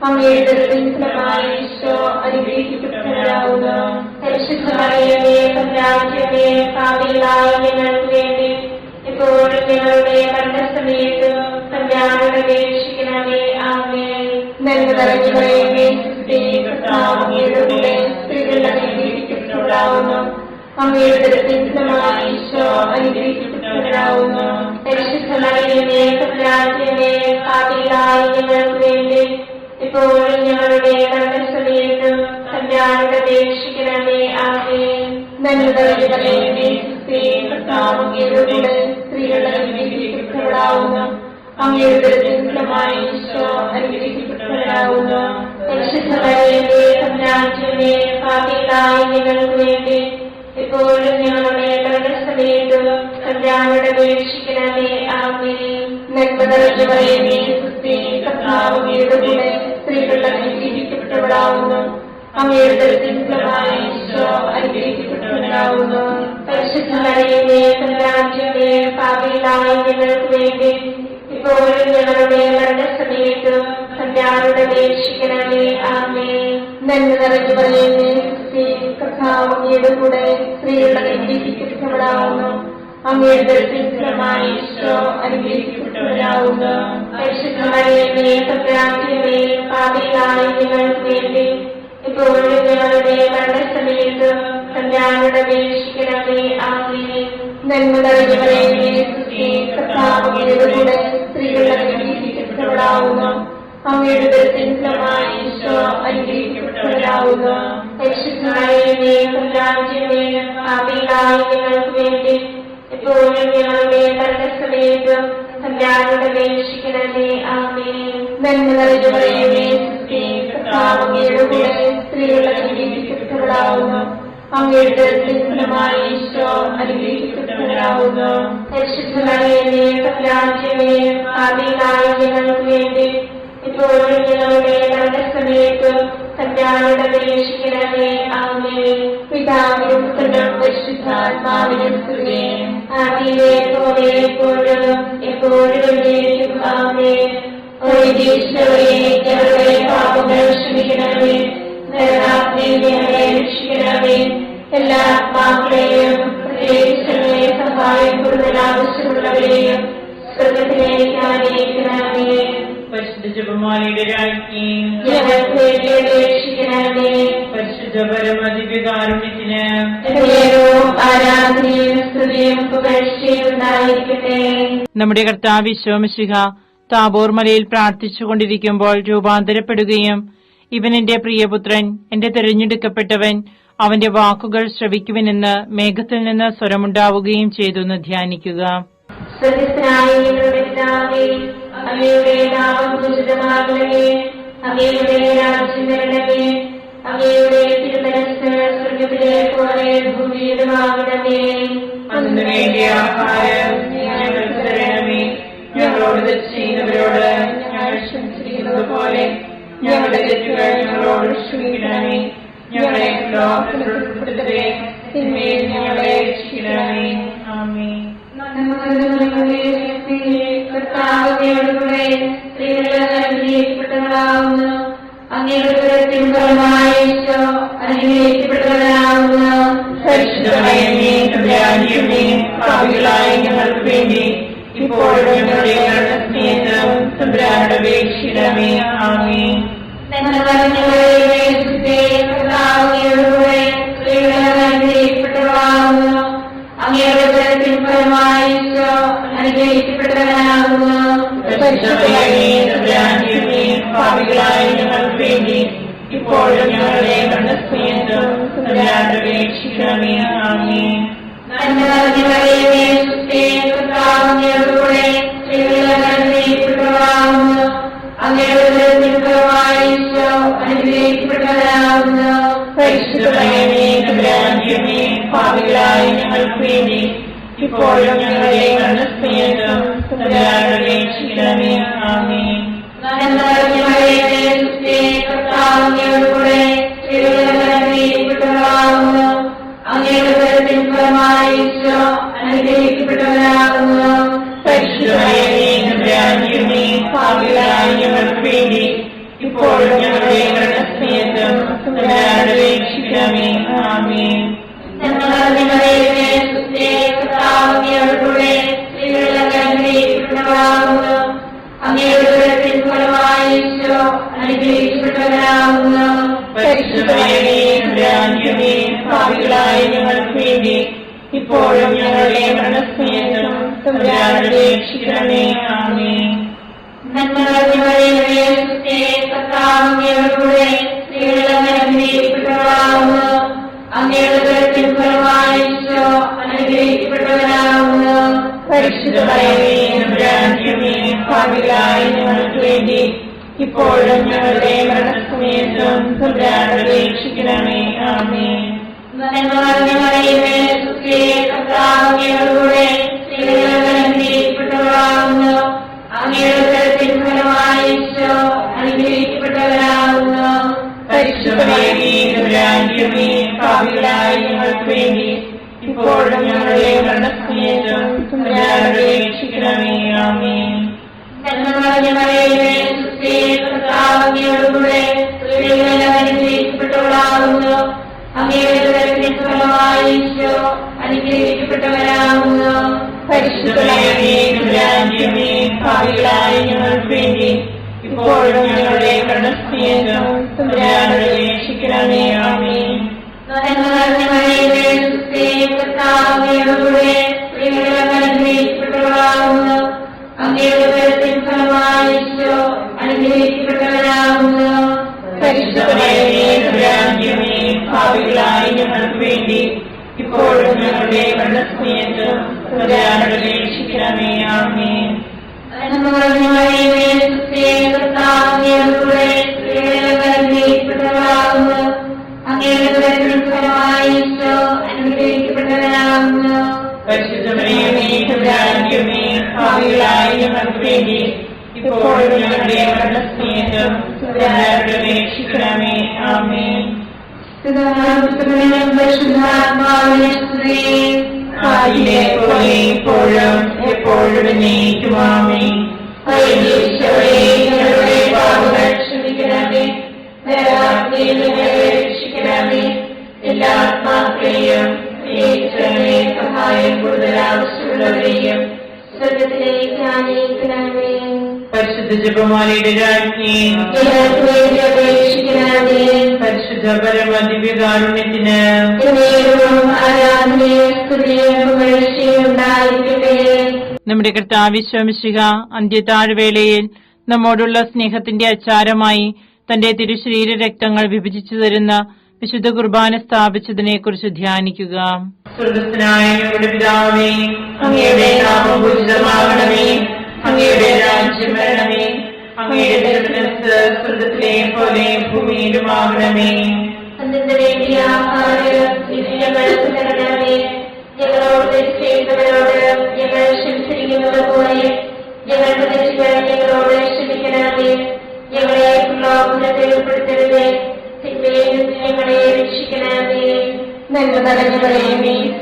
അങ്ങയുടെ ഫലമായ ഈശോ അനുഗ്രഹിക്കപ്പെട്ടവരാകുന്നു. പരിശുദ്ധ മറിയമേ തമ്പുരാന്റമ്മേ, പാപികളായ ഞങ്ങൾക്ക് വേണ്ടി ഇപ്പോഴും ഞങ്ങളുടെ മരണസമയത്ത് തമ്പുരാനോട് അപേക്ഷിക്കണമേ. ആമേൻ. നന്മ നിറഞ്ഞ മറിയമേ, കർത്താവ് അങ്ങയുടെ കൂടെ സ്ത്രീകൾ അനുഗ്രഹിക്കപ്പെട്ടവളാകുന്നു. അങ്ങയുടെ ഫലമായ ഈശോ അനുഗ്രഹിക്കപ്പെട്ടവരാകുന്നു. പരിശുദ്ധ മറിയമേ തമ്പുരാന്റമ്മേ, പാപികളായ ഞങ്ങൾക്ക് വേണ്ടി ഇപ്പോഴും ഞങ്ങളുടെ മരണസമയത്ത് തമ്പുരാനോട് അപേക്ഷിക്കണമേ. ആമേൻ. നന്മ നിറഞ്ഞ മറിയമേ, കർത്താവ് അങ്ങയുടെ കൂടെ സ്ത്രീകൾ അനുഗ്രഹിക്കപ്പെട്ടവളാകുന്നു. അങ്ങയുടെ ഫലമായ ഈശോ അനുഗ്രഹിക്കപ്പെട്ടവരാകുന്നു. പരിശുദ്ധ മറിയമേ തമ്പുരാന്റമ്മേ, പാപികളായ ഞങ്ങൾക്ക് വേണ്ടി ഇപ്പോഴും ഞങ്ങളുടെ മരണസമയത്ത് തമ്പുരാനോട് അപേക്ഷിക്കണമേ. ആമേൻ. നന്മ നിറഞ്ഞ മറിയമേ, കർത്താവ് അങ്ങയുടെ കൂടെ സ്ത്രീകൾ അനുഗ്രഹിക്കപ്പെട്ടവളാകുന്നു. അങ്ങയുടെ ഫലമായ ഈശോ അനുഗ്രഹിക്കപ്പെട്ടവരാകുന്നു. പരിശുദ്ധ മറിയമേ തമ്പുരാന്റമ്മേ, പാപികളായ ഞങ്ങൾക്ക് വേണ്ടി ഇപ്പോഴും ഞങ്ങളുടെ മരണസമയത്ത് തമ്പുരാനോട് അപേക്ഷിക്കണമേ. ആമേൻ. നന്മ നിറഞ്ഞ മറിയമേ, കർത്താവ് അങ്ങയുടെ കൂടെ സ്ത്രീകൾ അനുഗ്രഹിക്കപ്പെട്ടവളാകുന്നു. അങ്ങയുടെ ഫലമായ ഈശോ അനുഗ്രഹിക്കപ്പെട്ടവരാകുന്നു. പരിശുദ്ധ മറിയമേ തമ്പുരാന്റമ്മേ, പാപികളായ ഞങ്ങൾക്ക് വേണ്ടി ഇപ്പോഴും ഞങ്ങളുടെ മരണസമയത്ത് തമ്പുരാനോട് അപേക്ഷിക്കണമേ. ആമേൻ. നന്മ നിറഞ്ഞ മറിയമേ, കർത്താവ് അങ്ങയുടെ കൂടെ സ്ത്രീകൾ അനുഗ്രഹിക്കപ്പെട്ടവളാകുന്നു. അങ്ങയുടെ ഫലമായ ഈശോ അനുഗ്രഹിക്കപ്പെട്ടവരാകുന്നു. പരിശുദ്ധ മറിയമേ തമ്പുരാന്റമ്മേ, പാപികളായ ഞങ്ങൾക്ക് വേണ്ടി ഇപ്പോഴും ഞങ്ങളുടെ മരണസമയത്ത് തമ്പുരാനോട് അപേക്ഷിക്കണമേ. ആമേൻ. നന്മ നിറഞ്ഞ മറിയമേ, കർത്താവ് അങ്ങയുടെ കൂടെ സ്ത്രീകൾ അനുഗ്രഹിക്കപ്പെട്ടവളാകുന്നു. അങ്ങയുടെ ഫലമായ ഈശോ അനുഗ്രഹിക്കപ്പെട്ടവരാകുന്നു. പരിശുദ്ധ മറിയമേ തമ്പുരാന്റമ്മേ, പാപികളായ ഞങ്ങൾക്ക് വേണ്ടി ഇപ്പോഴും ഞങ്ങളുടെ മരണസമയത്ത് തമ്പുരാനോട് അപേക്ഷിക്കണമേ. ആമേൻ. പിതാവിനും പുത്രനും പരിശുദ്ധാത്മാവിനും സ്തുതി. ആദിയിലെ പോലെ എപ്പോഴും എപ്പോഴും എന്നേക്കും. ആമേൻ. ഈശോയെ ഞങ്ങളുടെ പാപങ്ങൾ ക്ഷമിക്കണമേ. നരകാഗ്നിയിൽ ഞങ്ങളെ രക്ഷിക്കണമേ. എല്ലാ ആത്മാക്കളെയും പ്രത്യേകിച്ച് സഹായം കൂടുതൽ ആവശ്യമുള്ളവരെയും സ്വർഗ്ഗത്തിലേക്ക് ആനയിക്കണമേ. പരിശുദ്ധ ജപമാലയുടെ രാജ്ഞി ഞങ്ങൾക്ക് വേണ്ടി അപേക്ഷിക്കണമേ. പരിശുദ്ധ പരമദിവ്യകാരുണ്യത്തിന് ആരാധനയും സ്തുതിയും പുകഴ്ചയും ഉണ്ടായിരിക്കട്ടെ. നമ്മുടെ കർത്താവ് ഈശോ മിശിഹ താബോർ മലയിൽ പ്രാർത്ഥിച്ചുകൊണ്ടിരിക്കുമ്പോൾ രൂപാന്തരപ്പെടുകയും ഇവൻ എന്റെ പ്രിയപുത്രൻ, എന്റെ തെരഞ്ഞെടുക്കപ്പെട്ടവൻ, അവന്റെ വാക്കുകൾ ശ്രവിക്കുവനെന്ന് മേഘത്തിൽ നിന്ന് സ്വരമുണ്ടാവുകയും ചെയ്തു എന്ന് ധ്യാനിക്കുക. അങ്ങയുടെ നാമം പൂജിതമാകണമേ. അങ്ങയുടെ രാജ്യം വരണമേ. അങ്ങയുടെ തിരുമനസ്സ് സ്വർഗ്ഗത്തിലെ പോലെ ഭൂമിയിലുമാകണമേ. അന്ന് വേണ്ടിയ ആഹാരം ഞങ്ങൾക്ക് തരണമേ. ഞങ്ങളോട് തെറ്റ് ചെയ്യുന്നവരോട് ഞങ്ങൾ ക്ഷമിച്ചിരിക്കുന്നത് പോലെ ഞങ്ങളുടെ തെറ്റുകൾ ഞങ്ങളോട് ക്ഷമിക്കണമേ. ഞങ്ങളെ ഉൾപ്പെടുത്തേ, തിന്മയിൽ ഞങ്ങളെ രക്ഷിക്കണമേ. ആമേൻ. കർത്താവിനോടുകൂടെ സ്ത്രീകൾ അനുഗ്രഹിക്കപ്പെട്ടവളാകുന്നു. അങ്ങയുടെ ഫലമായ ഈശോ അനുഗ്രഹിക്കപ്പെട്ടവരാകുന്നു. പരിശുദ്ധ മറിയമേ തമ്പുരാന്റമ്മേ, പാപികളായ ഞങ്ങൾക്ക് വേണ്ടി ഇപ്പോഴും ഞങ്ങളുടെ മരണസമയത്തും തമ്പുരാനോട് അപേക്ഷിക്കണമേ. ആമേൻ. കർത്താവിനോടുകൂടെ സ്ത്രീകൾ അനുഗ്രഹിക്കപ്പെട്ടവളാകുന്നു. അങ്ങയുടെ ഫലമായ ഈശോ അനുഗ്രഹിക്കപ്പെട്ടവരാകുന്നു. പാപികളായ ഞങ്ങൾക്ക് വേണ്ടി ഇപ്പോഴും ഞങ്ങളുടെ മരണസമയത്തും തമ്പുരാനോട് അപേക്ഷിക്കണമേ. ആമേൻ. കർത്താവിനോടുകൂടെ സ്ത്രീകൾ അനുഗ്രഹിക്കപ്പെട്ടവളാകുന്നു. അങ്ങയുടെ ഫലമായ ഈശോ അനുഗ്രഹിക്കപ്പെട്ടവരാകുന്നു. പാപികളായ ഞങ്ങൾക്ക് വേണ്ടി ഇപ്പോഴും ഞങ്ങളുടെ മരണസമയത്തും തമ്പുരാനോട് അപേക്ഷിക്കണമേ. ആമേൻ. കർത്താവിനോടുകൂടെ സ്ത്രീകൾ അനുഗ്രഹിക്കപ്പെട്ടവളാകുന്നു. അങ്ങയുടെ ഫലമായ ഈശോ അനുഗ്രഹിക്കപ്പെട്ടവരാകുന്നു. പരിശുദ്ധ പാപികളായ ഞങ്ങൾക്ക് വേണ്ടി ഇപ്പോഴും ഞങ്ങളുടെ മരണസമയത്തും തമ്പുരാനോട് അപേക്ഷിക്കണമേ. ആമേൻ. പാപികളായ ഞങ്ങൾക്ക് വേണ്ടി ഇപ്പോഴും ഞങ്ങളുടെ മരണസമയത്തും തമ്പുരാനോട് അപേക്ഷിക്കണമേ. ആമേൻ. പാപികളായ ഞങ്ങൾക്ക് വേണ്ടി ഇപ്പോഴും ഞങ്ങളുടെ മരണസമയത്തും തമ്പുരാനോട് അപേക്ഷിക്കണമേ. ആമേൻ. പാപികളായ ഞങ്ങൾക്ക് വേണ്ടി ഇപ്പോഴും ഞങ്ങളുടെ മരണസമയത്തും തമ്പുരാനോട് അപേക്ഷിക്കണമേ. ആമേൻ. പാപികളായ ഞങ്ങൾക്ക് വേണ്ടി ഇപ്പോഴും ഞങ്ങളുടെ മരണസമയത്തും തമ്പുരാനോട് അപേക്ഷിക്കണമേ. ആമേൻ. പാപികളായ ഞങ്ങൾക്ക് വേണ്ടി ഇപ്പോഴും ഞങ്ങളുടെ മരണസമയത്തും തമ്പുരാനോട് അപേക്ഷിക്കണമേ. ആമേൻ. പാപികളായ ഞങ്ങൾക്ക് വേണ്ടി ഇപ്പോഴും ഞങ്ങളുടെ മരണസമയത്തും തമ്പുരാനോട് അപേക്ഷിക്കണമേ. ആമേൻ. ഇപ്പോഴും എപ്പോഴും എന്നേക്കും. ആമേൻ. ഞങ്ങളുടെ പാപങ്ങൾ ക്ഷമിക്കണമേ. രക്ഷിക്കണമേ. എല്ലാ ആത്മാക്കളെയും സഹായം കൂടുതൽ ആവശ്യമുള്ളവരെയും സ്വർഗത്തിലേക്ക് ആനയിക്കണമേ. പരിശുദ്ധ ജപമാലയുടെ രാജ്ഞി അപേക്ഷിക്കണമേ. പരിശുദ്ധ പരമദിവ്യകാരുണ്യത്തിന് നമ്മുടെ കർത്താവ് മിശിഹ അന്ത്യതാഴ്വേളയിൽ നമ്മോടുള്ള സ്നേഹത്തിന്റെ അച്ചാരമായി തന്റെ തിരുശരീര രക്തങ്ങൾ വിഭജിച്ചു തരുന്ന വിശുദ്ധ കുർബാന സ്ഥാപിച്ചതിനെ കുറിച്ച് ധ്യാനിക്കുക. സ്വർഗ്ഗസ്ഥനായ ഞങ്ങളുടെ പിതാവേ, അങ്ങയുടെ നാമം പൂജിതമാകണമേ. അങ്ങയുടെ രാജ്യം വരണമേ. അങ്ങയുടെ തിരുമനസ്സ് സ്വർഗ്ഗത്തിലെ പോലെ ഭൂമിയിലുമാകണമേ. ഞങ്ങളോട് ചെയ്യുന്നവരോട് ഞങ്ങൾ ക്ഷമിച്ചിരിക്കുന്നത് പോലെ ഞങ്ങളുടെ തെറ്റുകൾ ഞങ്ങളോട് ക്ഷമിക്കണമേ. ഞങ്ങളെ പ്രലോഭനത്തിൽ ഉൾപ്പെടുത്തരുതേ, തിന്മയിൽ ഞങ്ങളെ രക്ഷിക്കണമേ. നന്മ നിറഞ്ഞവളേ,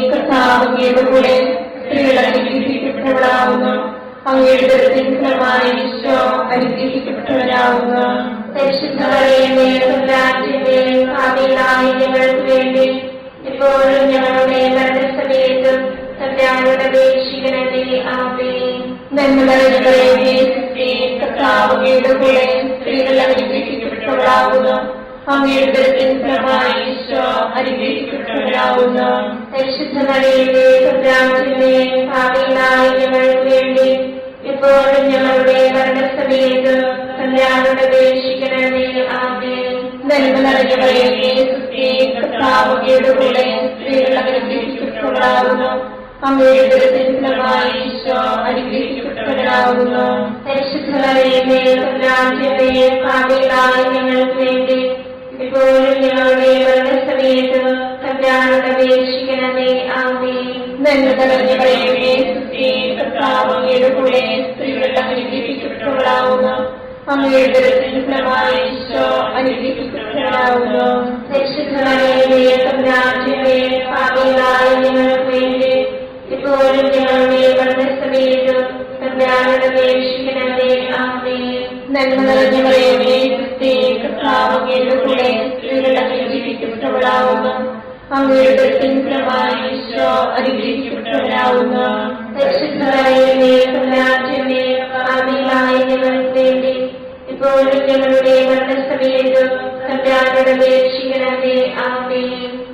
കർത്താവിന്റെ കൂടെ സ്ത്രീകൾ അനുഗ്രഹിക്കപ്പെട്ടവളാവുന്നു. അങ്ങയുടെ ഫലമായി ഈശോ അനുഗ്രഹിക്കപ്പെട്ടവരാവുന്നു. പരിശുദ്ധമറിയമേ, തമ്പുരാന്റെ പാപികളായ ഞങ്ങൾക്ക് വേണ്ടി ഇപ്പോഴും ഞങ്ങളുടെ മരണസമയത്തും തമ്പുരാനോട് അപേക്ഷിക്കണമേ. ആമേൻ. നന്മ നിറഞ്ഞവളേ, കർത്താവിന്റെ കൂടെ സ്ത്രീകൾ അനുഗ്രഹിക്കപ്പെട്ടവളാവുന്നു. അങ്ങയുടെ ഫലമായി ഈശോ അനുഗ്രഹിക്കപ്പെട്ടവരാവുന്നു. പരിശുദ്ധമറിയമേ, തമ്പുരാന്റെ പാപികളായ ഞങ്ങൾക്ക് വേണ്ടി ഇപ്പോഴും ഞങ്ങളുടെ മരണസമയത്തും തമ്പുരാനോട് അപേക്ഷിക്കണമേ. ആമേൻ. നന്മ നിറഞ്ഞവളേ, കർത്താവിന്റെ കൂടെ സ്ത്രീകൾ അനുഗ്രഹിക്കപ്പെട്ടവളാവുന്നു. അങ്ങയുടെ ഫലമായി ഈശോ അനുഗ്രഹിക്കപ്പെട്ടവരാവുന്നു. പരിശുദ്ധമറിയമേ, തമ്പുരാന്റെ പാപികളായ ഞങ്ങൾക്ക് വേണ്ടി ഇപ്പോഴും ഞങ്ങളുടെ മരണസമയത്തും തമ്പുരാനോട് അപേക്ഷിക്കണമേ. ആമേൻ. നന്മ നിറഞ്ഞവളേ, കർത്താവിന്റെ കൂടെ സ്ത്രീകൾ അനുഗ്രഹിക്കപ്പെട്ടവളാവുന്നു. അങ്ങയുടെ ഫലമായി ഈശോ അനുഗ്രഹിക്കപ്പെട്ടവരാവുന്നു. പരിശുദ്ധമറിയമേ, തമ്പുരാന്റെ പാപികളായ ഞങ്ങൾക്ക് വേണ്ടി ഇപ്പോഴും ഞങ്ങളുടെ മരണസമയത്തും തമ്പുരാനോട് അപേക്ഷിക്കണമേ. ആമേൻ. നന്മ നിറഞ്ഞ മറിയമേ, ക്രിസ്തേ, കർത്താവ് അങ്ങയുടെ കൂടെ സ്ത്രീകൾ അനുഗ്രഹിക്കപ്പെട്ടവളാവുന്നു. അങ്ങയുടെ ഉദരത്തിൻ ഫലമായി ഈശോ അനുഗ്രഹിക്കപ്പെട്ടവനാവുന്നു. പരിശുദ്ധ മറിയമേ, തമ്പുരാന്റമ്മേ, പാപികളായ ഞങ്ങൾക്ക് വേണ്ടി ഇപ്പോഴും ഞങ്ങളുടെ മരണസമയത്തും തമ്പുരാനോട് അപേക്ഷിക്കണമേ. ആമേൻ.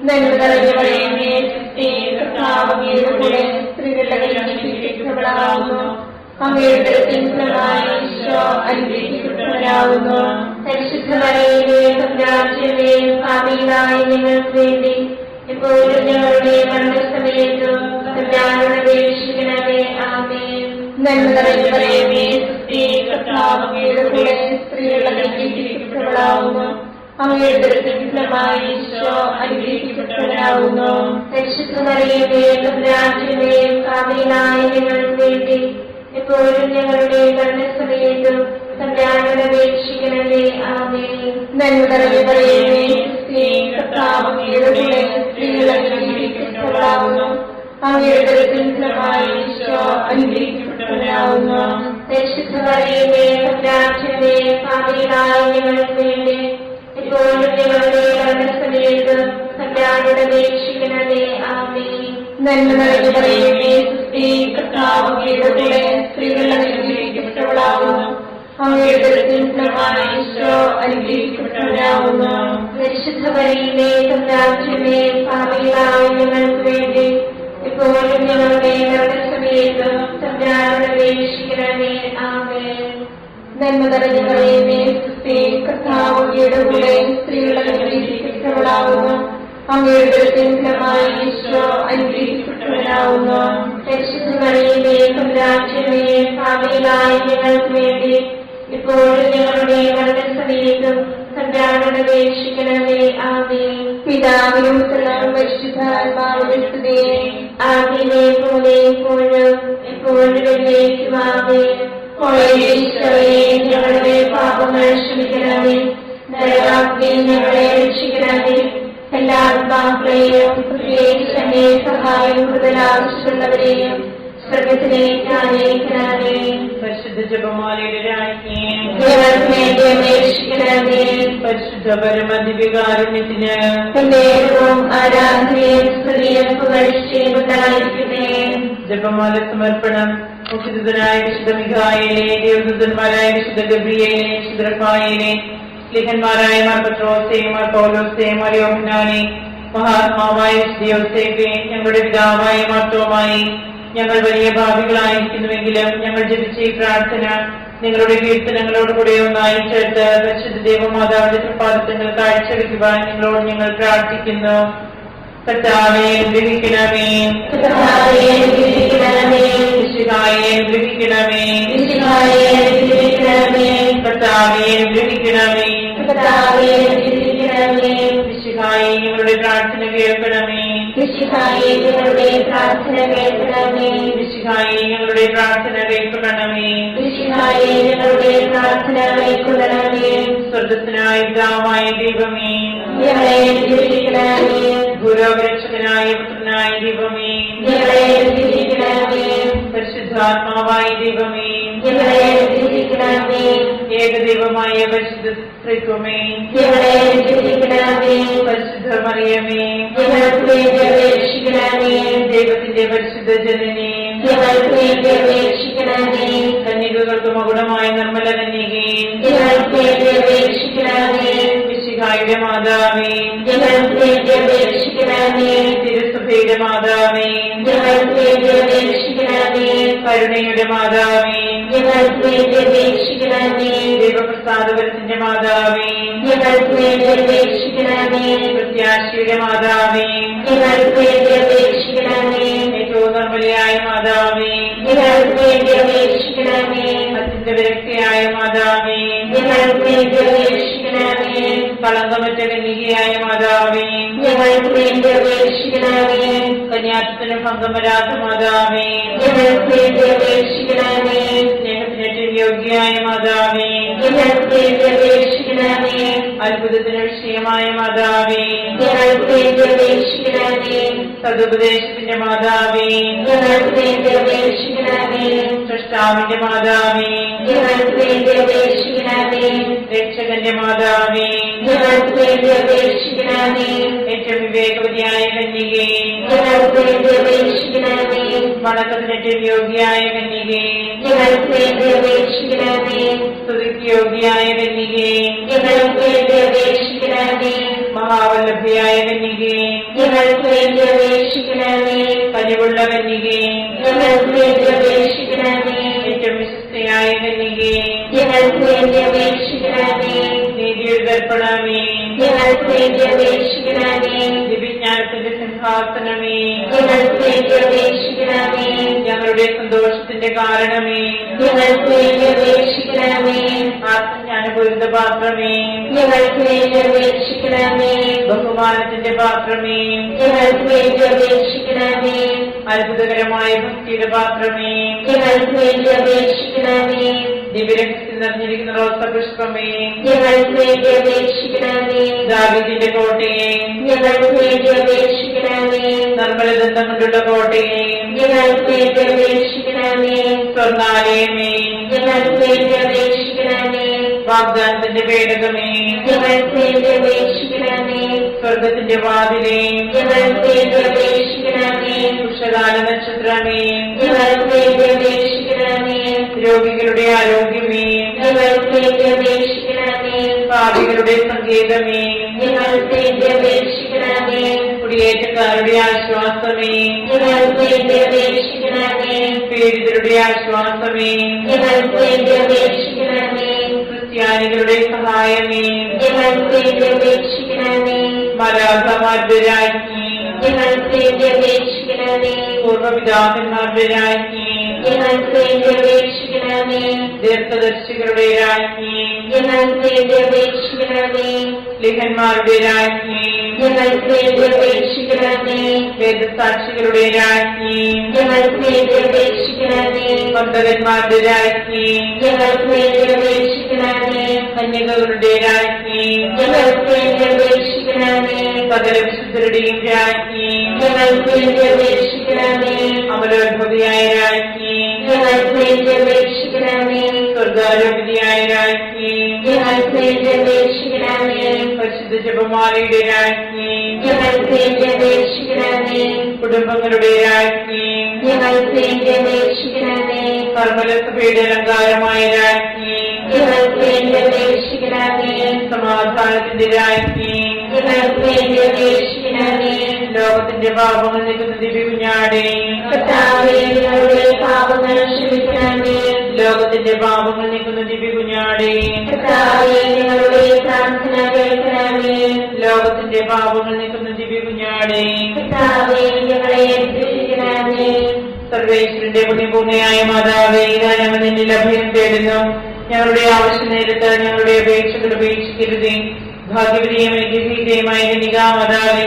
നന്മ നിറഞ്ഞ മറിയമേ, ക്രിസ്തേ, കർത്താവ് അങ്ങയുടെ കൂടെ സ്ത്രീകൾ അനുഗ്രഹിക്കപ്പെട്ടവളാവുന്നു. അങ്ങയുടെ ഉദരത്തിൻ ഫലമായി ഈശോ അനുഗ്രഹിക്കപ്പെട്ടവനാവുന്നു. പരിശുദ്ധ മറിയമേ, തമ്പുരാന്റമ്മേ, പാപികളായ ഞങ്ങൾക്ക് വേണ്ടി ഇപ്പോഴും ഞങ്ങളുടെ മരണസമയത്തും തമ്പുരാനോട് അപേക്ഷിക്കണമേ. ആമേൻ. നന്മ നിറഞ്ഞ മറിയമേ, ക്രിസ്തേ, കർത്താവ് അങ്ങയുടെ കൂടെ സ്ത്രീകൾ അനുഗ്രഹിക്കപ്പെട്ടവളാവുന്നു. അങ്ങയുടെ ഉദരത്തിൻ ഫലമായി ഈശോ അനുഗ്രഹിക്കപ്പെട്ടവനാവുന്നു. പരിശുദ്ധ മറിയമേ, തമ്പുരാന്റമ്മേ, പാപികളായ ഞങ്ങൾക്ക് വേണ്ടി ഇപ്പോഴും ഞങ്ങളുടെ മരണസമയത്തും തമ്പുരാനോട് അപേക്ഷിക്കണമേ. ആമേൻ. നന്മ നിറഞ്ഞ മറിയമേ, ക്രിസ്തേ, കർത്താവ് അങ്ങയുടെ കൂടെ സ്ത്രീകൾ അനുഗ്രഹിക്കപ്പെട്ടവളാവുന്നു. അങ്ങയുടെ ഉദരത്തിൻ ഫലമായി ഈശോ അനുഗ്രഹിക്കപ്പെട്ടവനാവുന്നു. പരിശുദ്ധ മറിയമേ, തമ്പുരാന്റമ്മേ, പാപികളായ ഞങ്ങൾക്ക് വേണ്ടി ഇപ്പോഴും ഞങ്ങളുടെ മരണസമയത്തും തമ്പുരാനോട് അപേക്ഷിക്കണമേ. ആമേൻ. നന്മ നിറഞ്ഞ മറിയമേ, ക്രിസ്തേ, കർത്താവ് അങ്ങയുടെ കൂടെ സ്ത്രീകൾ അനുഗ്രഹിക്കപ്പെട്ടവളാവുന്നു. അങ്ങയുടെ ഉദരത്തിൻ ഫലമായി ഈശോ അനുഗ്രഹിക്കപ്പെട്ടവനാവുന്നു. പരിശുദ്ധ മറിയമേ, തമ്പുരാന്റമ്മേ, പാപികളായ ഞങ്ങൾക്ക് വേണ്ടി ഇപ്പോഴും ഞങ്ങളുടെ മരണസമയത്തും തമ്പുരാനോട് അപേക്ഷിക്കണമേ. ആമേൻ. നന്മ നിറഞ്ഞ മറിയമേ, ക്രിസ്തേ, കർത്താവ് അങ്ങയുടെ കൂടെ സ്ത്രീകൾ അനുഗ്രഹിക്കപ്പെട്ടവളാവുന്നു. അങ്ങയുടെ ഉദരത്തിൻ ഫലമായി ഈശോ അനുഗ്രഹിക്കപ്പെട്ടവനാവുന്നു. പരിശുദ്ധ മറിയമേ, തമ്പുരാന്റമ്മേ, പാപികളായ ഞങ്ങൾക്ക് വേണ്ടി ഇപ്പോഴും ഞങ്ങളുടെ മരണസമയത്തും തമ്പുരാനോട് അപേക്ഷിക്കണമേ. ആമേൻ. പിതാവിനും പുത്രനും പരിശുദ്ധാത്മാവിനും സ്തുതി. ആദിയിലെ പോലെ ഇപ്പോഴും എപ്പോഴും എന്നേക്കും. ആമേൻ. ഈശോയെ, ഞങ്ങളുടെ പാപങ്ങൾ ക്ഷമിക്കണമേ. നരകാഗ്നിയിൽ ഞങ്ങളെ രക്ഷിക്കണമേ. എല്ലാ ആത്മാക്കളെയും പ്രത്യേകിച്ച് അങ്ങേ സഹായം കൂടുതൽ ആവശ്യമുള്ളവരെയും സ്വർഗ്ഗത്തിലേക്ക് അനയിക്കണമേ. പരിശുദ്ധ ജപമാലയുടെ രാജ്ഞി, ഞങ്ങൾക്ക് വേണ്ടി അപേക്ഷിക്കണമേ. പരിശുദ്ധ പരമദിവ്യകാരുണ്യത്തിന് എന്നേരവും ആരാധനയും സ്തുതിയും പുകഴ്ചയും ഉണ്ടായിരിക്കട്ടെ. ജപമാല സമർപ്പണം. മുഖ്യദൂതനായ വിശുദ്ധ മിഖായേലേ, ദേവദൂതന്മാരായ വിശുദ്ധ ഗബ്രിയേലേ, വിശുദ്ധ റഫായേലേ, ലേഖന്മാരായ മാർ പത്രോസേ, മാർ പൗലോസേ, മാർ യോഹന്നാനേ, മഹാത്മാവായ വിശുദ്ധ യോസേഫേ, ഞങ്ങളുടെ പിതാവായ മാർത്തോമായി, ഞങ്ങൾ വലിയ ഭാവികളായിരിക്കുന്നുവെങ്കിലും ഞങ്ങൾ ജപിച്ച ഈ പ്രാർത്ഥന നിങ്ങളുടെ കീർത്തനങ്ങളോട് കൂടെ ഒന്നായി ചേർത്ത് പരിശുദ്ധ ദേവമാതാവിന്റെ പ്രഭാതങ്ങൾ കാഴ്ചവെക്കുവാൻ നിങ്ങളോട് ഞങ്ങൾ പ്രാർത്ഥിക്കുന്നു. കർത്താവേ, അനുഗ്രഹിക്കണമേ. കർത്താവേ, അനുഗ്രഹിക്കണമേ. മിശിഹായെ, അനുഗ്രഹിക്കണമേ. മിശിഹായെ, അനുഗ്രഹിക്കണമേ. കർത്താവേ, അനുഗ്രഹിക്കണമേ. കർത്താവേ, അനുഗ്രഹിക്കണമേ. മിശിഹായെ, ഞങ്ങളുടെ പ്രാർത്ഥന കേൾക്കണമേ. മിശിഹായെ, ഞങ്ങളുടെ പ്രാർത്ഥന കേൾക്കണമേ. മിശിഹായെ, ഞങ്ങളുടെ പ്രാർത്ഥന കേൾക്കണമേ. മിശിഹായെ, ഞങ്ങളുടെ പ്രാർത്ഥന കേൾക്കണമേ. സ്വർഗ്ഗസ്ഥനായ പിതാവായ ദൈവമേ, ഞങ്ങളെ അനുഗ്രഹിക്കണമേ. ഗുരുരക്ഷകനായ പുത്രനായ ദൈവമേ, ഞങ്ങളെ അനുഗ്രഹിക്കണമേ. പരിശുദ്ധാത്മാവായ ദൈവമേ, ഞങ്ങളെ അനുഗ്രഹിക്കണമേ. ഏകദൈവമായ പരിശുദ്ധ ത്രിത്വമേ, ഞങ്ങളെ അനുഗ്രഹിക്കണമേ. പരിശുദ്ധ മറിയമേ, ഞങ്ങൾക്ക് വേണ്ടി അപേക്ഷിക്കണമേ. ദൈവത്തിന്റെ പരിശുദ്ധ ജനനേ, ഞങ്ങൾക്ക് വേണ്ടി അപേക്ഷിക്കണമേ. കന്യകകൾക്ക് മകുടമായ നിർമ്മല കന്യകേ, ഞങ്ങൾക്ക് വേണ്ടി അപേക്ഷിക്കണമേ. മിശിഹായുടെ മാതാവേ, ഞങ്ങൾക്ക് വേണ്ടി അപേക്ഷിക്കണമേ. തിരുസഭയുടെ മാതാവേ, ഞങ്ങൾക്ക് വേണ്ടി അപേക്ഷിക്കണമേ. കരുണയുടെ മാതാവേ, ഞങ്ങൾക്ക് വേണ്ടി അപേക്ഷിക്കണമേ. ദൈവപ്രസാദപരത്തിന്റെ മാതാവേ, ഞങ്ങൾക്ക് വേണ്ടി അപേക്ഷിക്കണമേ. പ്രത്യാശയുടെ മാതാവേ, ഞങ്ങൾക്ക് വേണ്ടി അപേക്ഷിക്കണമേ. ഏറ്റവും നിർമ്മലയായ മാതാവേ, ഞങ്ങൾക്ക് വേണ്ടി അപേക്ഷിക്കണമേ. അത്യന്ത വിരക്തിയായ മാതാവേ, ഞങ്ങൾക്ക് വേണ്ടി അപേക്ഷിക്കണമേ. കളങ്കമറ്റ കന്യകയായ മാതാവേ, ഞങ്ങൾക്ക് വേണ്ടി അപേക്ഷിക്കണമേ. കന്യാത്വത്തിന് ഭംഗം വരാത്ത മാതാവേ, ഞങ്ങൾക്ക് വേണ്ടി അപേക്ഷിക്കണമേ. സ്നേഹത്തിന് യോഗ്യയായ മാതാവേ, ഞങ്ങൾക്ക് വേണ്ടി അപേക്ഷിക്കണമേ. അത്ഭുതത്തിന് വിഷയമായ മാതാവേ, ഞങ്ങൾക്ക് വേണ്ടി അപേക്ഷിക്കണമേ. സതുപദേശത്തിന്റെ മാതാവേ, ഞങ്ങൾക്ക് വേണ്ടി അപേക്ഷിക്കണമേ. സൃഷ്ടാവിന്റെ മാതാവേ, ഞങ്ങൾക്ക് വേണ്ടി അപേക്ഷിക്കണമേ. രക്ഷകന്റെ മാതാവേ, ഞങ്ങൾക്ക് വേണ്ടി അപേക്ഷിക്കണമേ. ഏറ്റവും വിവേകവതിയായ കന്യകേ, ഞങ്ങൾക്ക് വേണ്ടി അപേക്ഷിക്കണമേ. വണക്കത്തിനേറ്റവും യോഗ്യയായ കന്യകേ, ഞങ്ങൾക്ക് വേണ്ടി അപേക്ഷിക്കണമേ. സ്തുതിക്ക് യോഗ്യയായ കന്യകേ, ഞങ്ങൾക്ക് വേണ്ടി അപേക്ഷിക്കണമേ. മഹാവല്ലഭയായ കന്യകേ, ഞങ്ങൾക്ക് വേണ്ടി അപേക്ഷിക്കണമേ. കനിവുള്ള കന്യകേ, ഞങ്ങൾക്ക് വേണ്ടി അപേക്ഷിക്കണമേ. ഏറ്റവും വിശ്വസ്തയായ കന്യകേ, ഞങ്ങൾക്ക് വേണ്ടി അപേക്ഷിക്കണമേ. നീതിയുടെ ദർപ്പണമേ, ഞങ്ങൾക്ക് വേണ്ടി അപേക്ഷിക്കണമേ. ദിവ്യജ്ഞാനത്തിന്റെ സിംഹാസനമേ, ഞങ്ങൾക്ക് വേണ്ടി അപേക്ഷിക്കണമേ. ഞങ്ങളുടെ സന്തോഷത്തിന്റെ കാരണമേ, ഞങ്ങൾക്ക് വേണ്ടി അപേക്ഷിക്കണമേ. ആത്മജ്ഞാനപൂരിത പാത്രമേ, ഞങ്ങൾക്ക് വേണ്ടി അപേക്ഷിക്കണമേ. ബഹുമാനത്തിന്റെ പാത്രമേ, ഞങ്ങൾക്ക് വേണ്ടി അപേക്ഷിക്കണമേ. അത്ഭുതകരമായ ഭക്തിയുടെ പാത്രമേ, ഞങ്ങൾക്ക് വേണ്ടി അപേക്ഷിക്കണമേ. ദിവ്യരഹസ്യം നിറഞ്ഞിരിക്കുന്ന റോസപുഷ്പമേ, ഞങ്ങൾക്ക് വേണ്ടി അപേക്ഷിക്കണമേ. ദാവീദിന്റെ കോട്ടയെ, ഞങ്ങൾക്ക് വേണ്ടി അപേക്ഷിക്കണമേ. നിർമ്മലദന്തം കൊണ്ടുള്ള കോട്ടയെ, ഞങ്ങൾക്ക് വേണ്ടി അപേക്ഷിക്കണമേ. സ്വർണ്ണാലയമേ, ഞങ്ങൾക്ക് വേണ്ടി അപേക്ഷിക്കണമേ. വാഗ്ദാനത്തിന്റെ പേടകമേ, ഞങ്ങൾക്ക് വേണ്ടി അപേക്ഷിക്കണമേ. സ്വർഗത്തിന്റെ വാതിലേ, ഞങ്ങൾക്ക് വേണ്ടി അപേക്ഷിക്കണമേ. ഉഷകാല നക്ഷത്രമേ, ഞങ്ങൾക്ക് വേണ്ടി അപേക്ഷിക്കണമേ. രോഗികളുടെ ആരോഗ്യമേ, ഞങ്ങൾക്ക് വേണ്ടി അപേക്ഷിക്കണമേ. പാപികളുടെ സങ്കേതമേ, ഞങ്ങൾക്ക് വേണ്ടി അപേക്ഷിക്കണമേ. കുടിയേറ്റക്കാരുടെ ആശ്വാസമേ, ഞങ്ങൾക്ക് വേണ്ടി അപേക്ഷിക്കണമേ. പീഡിതരുടെ ആശ്വാസമേ, ഞങ്ങൾക്ക് വേണ്ടി അപേക്ഷിക്കണമേ. ക്രിസ്ത്യാനികളുടെ സഹായമേ, ഞങ്ങൾക്ക് വേണ്ടി അപേക്ഷിക്കണമേ. മലാഖമാരുടെ രാജ്ഞി, ഞങ്ങൾക്ക് വേണ്ടി അപേക്ഷിക്കണമേ. പൂർവ്വപിതാക്കന്മാരുടെ രാജ്ഞി, ഞങ്ങൾക്ക് വേണ്ടി അപേക്ഷിക്കണമേ. ദീർഘദർശികളുടെ രാജ്ഞി, ഞങ്ങൾക്ക് വേണ്ടി അപേക്ഷിക്കണമേ. ലിഖന്മാരുടെ രാജ്ഞി, ഞങ്ങൾക്ക് വേണ്ടി അപേക്ഷിക്കണമേ. വേദസാക്ഷികളുടെ രാജ്ഞി, ഞങ്ങൾക്ക് വേണ്ടി അപേക്ഷിക്കണമേ. പന്തകന്മാരുടെ രാജ്ഞി, ഞങ്ങൾക്ക് വേണ്ടി അപേക്ഷിക്കണമേ. കന്യകകളുടെ രാജ്ഞി, ഞങ്ങൾക്ക് വേണ്ടി അപേക്ഷിക്കണമേ. സകല വിശുദ്ധരുടെയും രാജ്ഞി, ഞങ്ങൾക്ക് വേണ്ടി അപേക്ഷിക്കണമേ. അമലോത്ഭവിയായ രാജ്ഞി, ഞങ്ങൾക്ക് വേണ്ടി അപേക്ഷിക്കണമേ. സ്വർഗാരോപതിയായ രാജ്ഞി, ഞങ്ങൾക്ക് വേണ്ടി അപേക്ഷിക്കണമേ. പരിശുദ്ധ ജപമാലയുടെ രാജ്ഞി, ഞങ്ങൾക്ക് വേണ്ടി അപേക്ഷിക്കണമേ. കുടുംബങ്ങളുടെ രാജ്ഞി, ഞങ്ങൾക്ക് വേണ്ടി അപേക്ഷിക്കണമേ. കർമ്മലസഭയുടെ അലങ്കാരമായ രാജ്ഞി, ഞങ്ങൾക്ക് വേണ്ടി അപേക്ഷിക്കണമേ. സമാധാനത്തിന്റെ രാജ്ഞി, ഞങ്ങൾക്ക് വേണ്ടി അപേക്ഷിക്കണമേ. ലോകത്തിന്റെ പാപങ്ങൾ നീക്കുന്ന ദിവ്യകുഞ്ഞാടേ, കർത്താവേ, ഞങ്ങളുടെ പാപങ്ങൾ ക്ഷമിക്കണമേ. ലോകത്തിന്റെ പാപങ്ങൾ നീക്കുന്ന ദിവ്യകുഞ്ഞാടേ, കർത്താവേ, ഞങ്ങളുടെ പ്രാർത്ഥന കേൾക്കണമേ. ലോകത്തിന്റെ പാപങ്ങൾ നീക്കുന്ന ദിവ്യകുഞ്ഞാടേ, കർത്താവേ, ഞങ്ങളെ രക്ഷിക്കണമേ. സർവേശ്വരന്റെ പുണ്യപൂർണ്ണയായ മാതാവേ, ഇതാ ഞങ്ങൾ നിന്നിൽ അഭയം തേടുന്നു. ഞങ്ങളുടെ ആവശ്യ നേരത്ത് ഞങ്ങളുടെ അപേക്ഷകൾ ഉപേക്ഷിക്കരുതേ. ഭാഗ്യവതിയും ഐക്യഭീതയുമായ കന്യകാമാതാവേ,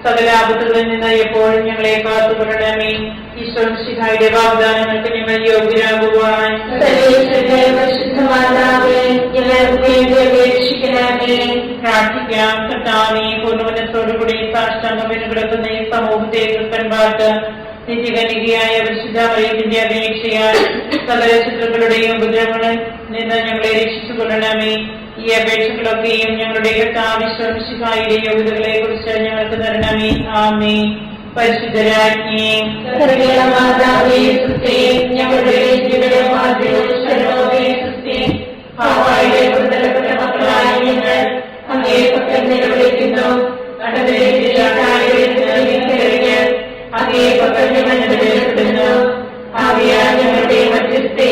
സകല ആപത്തുകളിൽ നിന്ന് എപ്പോഴും ഞങ്ങളെ കാത്തുകൊള്ളണമേ. ഈശ്വരന്റെ വാഗ്ദാനങ്ങൾക്ക് ഞങ്ങൾ യോഗ്യരാകുവാൻ സർവേശ്വരന്റെ പരിശുദ്ധ മാതാവേ, ഞങ്ങൾക്ക് വേണ്ടി അപേക്ഷിക്കണമേ. പ്രാർത്ഥിക്കാം. കർത്താവേ, പൂർണ്ണമനത്തോടുകൂടി സാഷ്ടാംഗം കിടക്കുന്ന ഈ സമൂഹത്തെ കൃപൻപാട്ട് നിത്യകന്യകയായ പരിശുദ്ധ മറിയത്തിന്റെ അപേക്ഷയാൽ സകല ശത്രുക്കളുടെയും ഉപദ്രവങ്ങളിൽ നിന്ന് ഞങ്ങളെ രക്ഷിച്ചുകൊള്ളണമേ. ഈ അപേക്ഷകളൊക്കെയും ഞങ്ങളുടെ കർത്താവിശ്വസിഹായുടെ യോഗ്യതകളെ കുറിച്ച് ഞങ്ങൾക്ക് തരണമേ. ആമേൻ. പരിശുദ്ധരാജ്ഞി, മാതാവേ, സ്തുതി. ഞങ്ങളുടെ ഹാവായിലെ പുറത്തിറക്കപ്പെട്ട മക്കളായ ഞങ്ങൾ അങ്ങേ പക്കൽ നിലവിളിക്കുന്നു. അങ്ങേ പക്കൽ ഞങ്ങൾ നിലവിളിക്കുന്നു. ആവിയാ ഞങ്ങളുടെ മധ്യസ്ഥെ,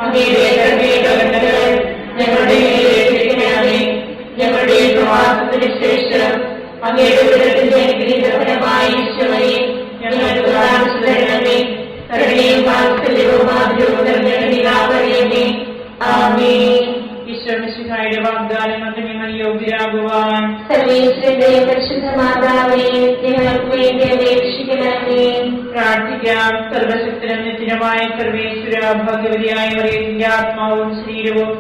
അങ്ങയുടെ കരുണകൾ ഞങ്ങളുടെ മേലേൽപ്പിക്കണമേ. ഞങ്ങളുടെ പ്രവാസത്തിന് ശേഷം അങ്ങയുടെ വിടത്തിന്റെ അനുഗ്രഹീതഫലമായ ഈശോയെ ഞങ്ങൾക്ക് കാണിച്ചു തരണമേ. കരുണയും വാത്സല്യവും ആദ്യവും നിറഞ്ഞ ആമേൻ. ഈശ്വരന്റെ വാഗ്ദാനങ്ങൾക്ക് ഞങ്ങൾ യോഗ്യരാകുവാൻ സർവേശ്വരന്റെ പരിശുദ്ധ മാതാവേ, ഞങ്ങൾക്ക് വേണ്ടി അപേക്ഷിക്കണമേ. പ്രാർത്ഥിക്കാം. സർവശക്തനും നിത്യനുമായ സർവേശ്വര, ഭാഗ്യവതിയായ മറിയത്തിന്റെ ആത്മാവും ശരീരവും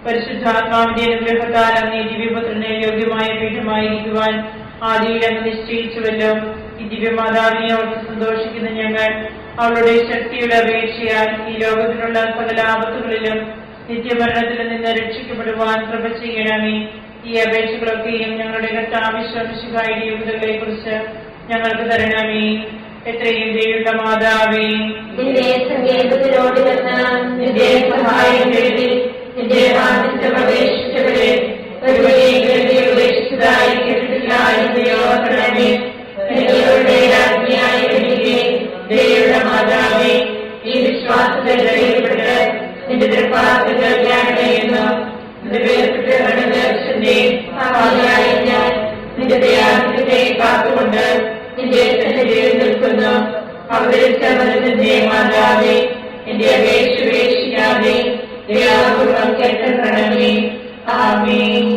പരിശുദ്ധാത്മാവിന്റെ അനുഗ്രഹത്താൽ അങ്ങേ ദിവ്യപുത്രനെ യോഗ്യമായ പീഠമായിരിക്കുവാൻ ആദിയിൽ അങ്ങ് നിശ്ചയിച്ചുവല്ലോ. ദിവ്യമാതാവിനെ ഓർത്ത് സന്തോഷിക്കുന്ന ഞങ്ങൾ അവളുടെ ശക്തിയുടെ അപേക്ഷയാൽ ഈ ലോകത്തിലുള്ള സകല ആപത്തുകളിലും നിത്യമരണത്തിൽ നിന്ന് രക്ഷിക്കപ്പെടുവാൻ കൃപ ചെയ്യണമേ. ഈ അപേക്ഷകളൊക്കെയും ഞങ്ങളുടെ കർത്താവിശ്വാസികളുടെ യോഗ്യതകളെ കുറിച്ച് ഞങ്ങൾക്ക് തരണമേ. എത്രയും ദയുള്ള മാതാവേ, നിന്റെ സങ്കേതത്തിലോട് നിന്റെ സഹായം തേടി നിന്റെ വാദിത്വം അപേക്ഷിച്ചവരെ ഒരുവരെയും ഉപേക്ഷിച്ചതായി കേട്ടിട്ടില്ല എന്ന് ഓർക്കണമേ. നിങ്ങളുടെ രാജ്ഞിയായി വരികയും ദയുള്ള മാതാവേ, ഈ വിശ്വാസത്തിൽ ധൈര്യപ്പെട്ട് നിന്റെ ദൃപ്പാസങ്ങൾ ജ്ഞാനമെന്നു നിന്റെ ദയാദിത്യത്തെ കാത്തുകൊണ്ട് നിന്റെ സന്നിധിയിൽ നിൽക്കുന്നു. അവതരിച്ച മനസ്സിന്റെ മാതാവേ, എന്റെ അപേക്ഷ ഉപേക്ഷിക്കാതെ ദയാപൂർവം കേട്ടണമേ. ആമേൻ.